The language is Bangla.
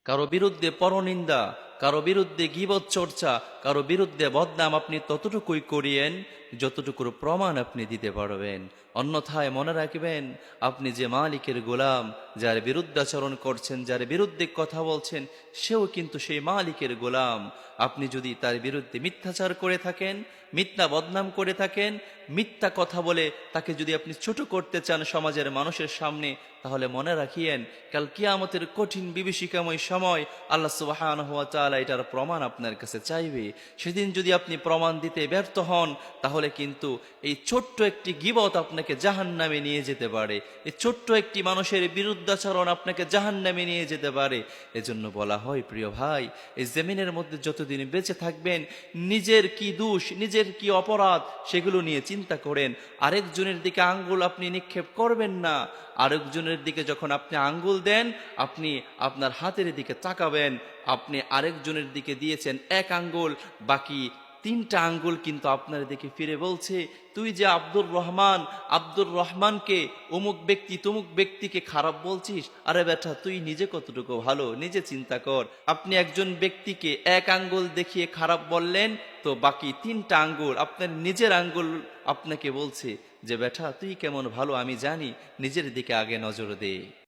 কারো বিরুদ্ধে পরনিন্দা, কারো বিরুদ্ধে গীবত চর্চা, কারো বিরুদ্ধে বদনাম আপনি ততটুকুই করিয়েন যতটুকুর প্রমাণ আপনি দিতে পারবেন। অন্যথায় মনে রাখবেন, আপনি যে মালিকের গোলাম, যার বিরুদ্ধাচরণ করছেন, যার বিরুদ্ধে কথা বলছেন, সেও কিন্তু সেই মালিকের গোলাম। আপনি যদি তার বিরুদ্ধে মিথ্যাচার করে থাকেন, মিথ্যা বদনাম করে থাকেন, মিথ্যা কথা বলে তাকে যদি আপনি ছোট করতে চান সমাজের মানুষের সামনে, তাহলে মনে রাখিয়েন, কাল কিয়ামতের কঠিন বিভীষিকাময় সময় আল্লাহ সুবহানাহু ওয়া তাআলা এটার প্রমাণ আপনার কাছে চাইবে। সেদিন যদি আপনি প্রমাণ দিতে ব্যর্থ হন, তাহলে কিন্তু এই ছোট্ট একটি গীবত আপনাকে জাহান্নামে নিয়ে যেতে পারে। এই ছোট্ট একটি মানুষের বিরুদ্ধাচরণ আপনাকে জাহান্নামে নিয়ে যেতে পারে। এজন্য বলা হয়, প্রিয় ভাই, এই জমিনের মধ্যে যতদিন বেঁচে থাকবেন, নিজের কি দোষ, নিজের কি অপরাধ, সেগুলো নিয়ে চিন্তা করেন। আরেকজনের দিকে আঙ্গুল আপনি নিক্ষেপ করবেন না। আরেকজনের দিকে যখন আপনি আঙ্গুল দেন, আপনি আপনার হাতের দিকে তাকাবেন। আপনি আরেকজনের দিকে দিয়েছেন এক আঙ্গুল, বাকি তিনটা আঙ্গুল কিন্তু আপনার দিকে ফিরে বলছে, তুই যে আব্দুর রহমান, আব্দুর রহমানকে অমুক ব্যক্তি তমুক ব্যক্তিকে খারাপ বলছিস। আরে বেটা, তুই নিজে কতটুকু ভালো, নিজে চিন্তা কর। আপনি একজন ব্যক্তিকে এক আঙ্গুল দেখিয়ে খারাপ বললেন, তো বাকি তিনটা আঙ্গুল, আপনার নিজের আঙ্গুল আপনাকে বলছে যে বেটা, তুই কেমন ভালো আমি জানি, নিজের দিকে আগে নজর দে।